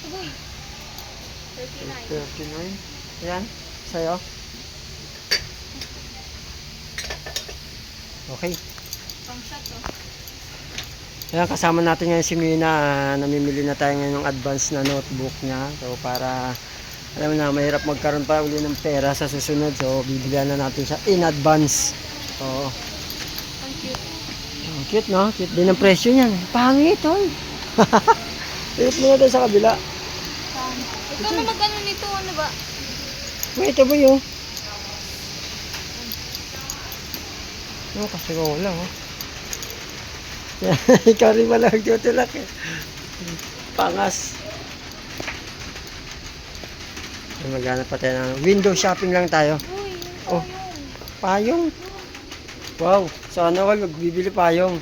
boy. 39. 39. Yan. Sa'yo. Okay. Pang shot to. Ayan, kasama natin ngayon si Mina. Namimili na tayo ngayon ng advance na notebook niya. So, para, alam mo na, mahirap magkaroon pa uli ng pera sa susunod. So, bibigyan na natin siya in advance. So, Ang cute. ang cute, no? Cute din ang presyo niyan. Pangit, oy. Tingnan mo na doon sa kabila. Ikaw na mag-ano nito, ano ba? Wait, ito ba yun? Ano kasi wala, oh. Ikaw rin pala magtutulak eh. Pangas. Maghanap pa tayo ng window shopping lang tayo. Uy, Oh, payong. Wow, sana all magbibili payong.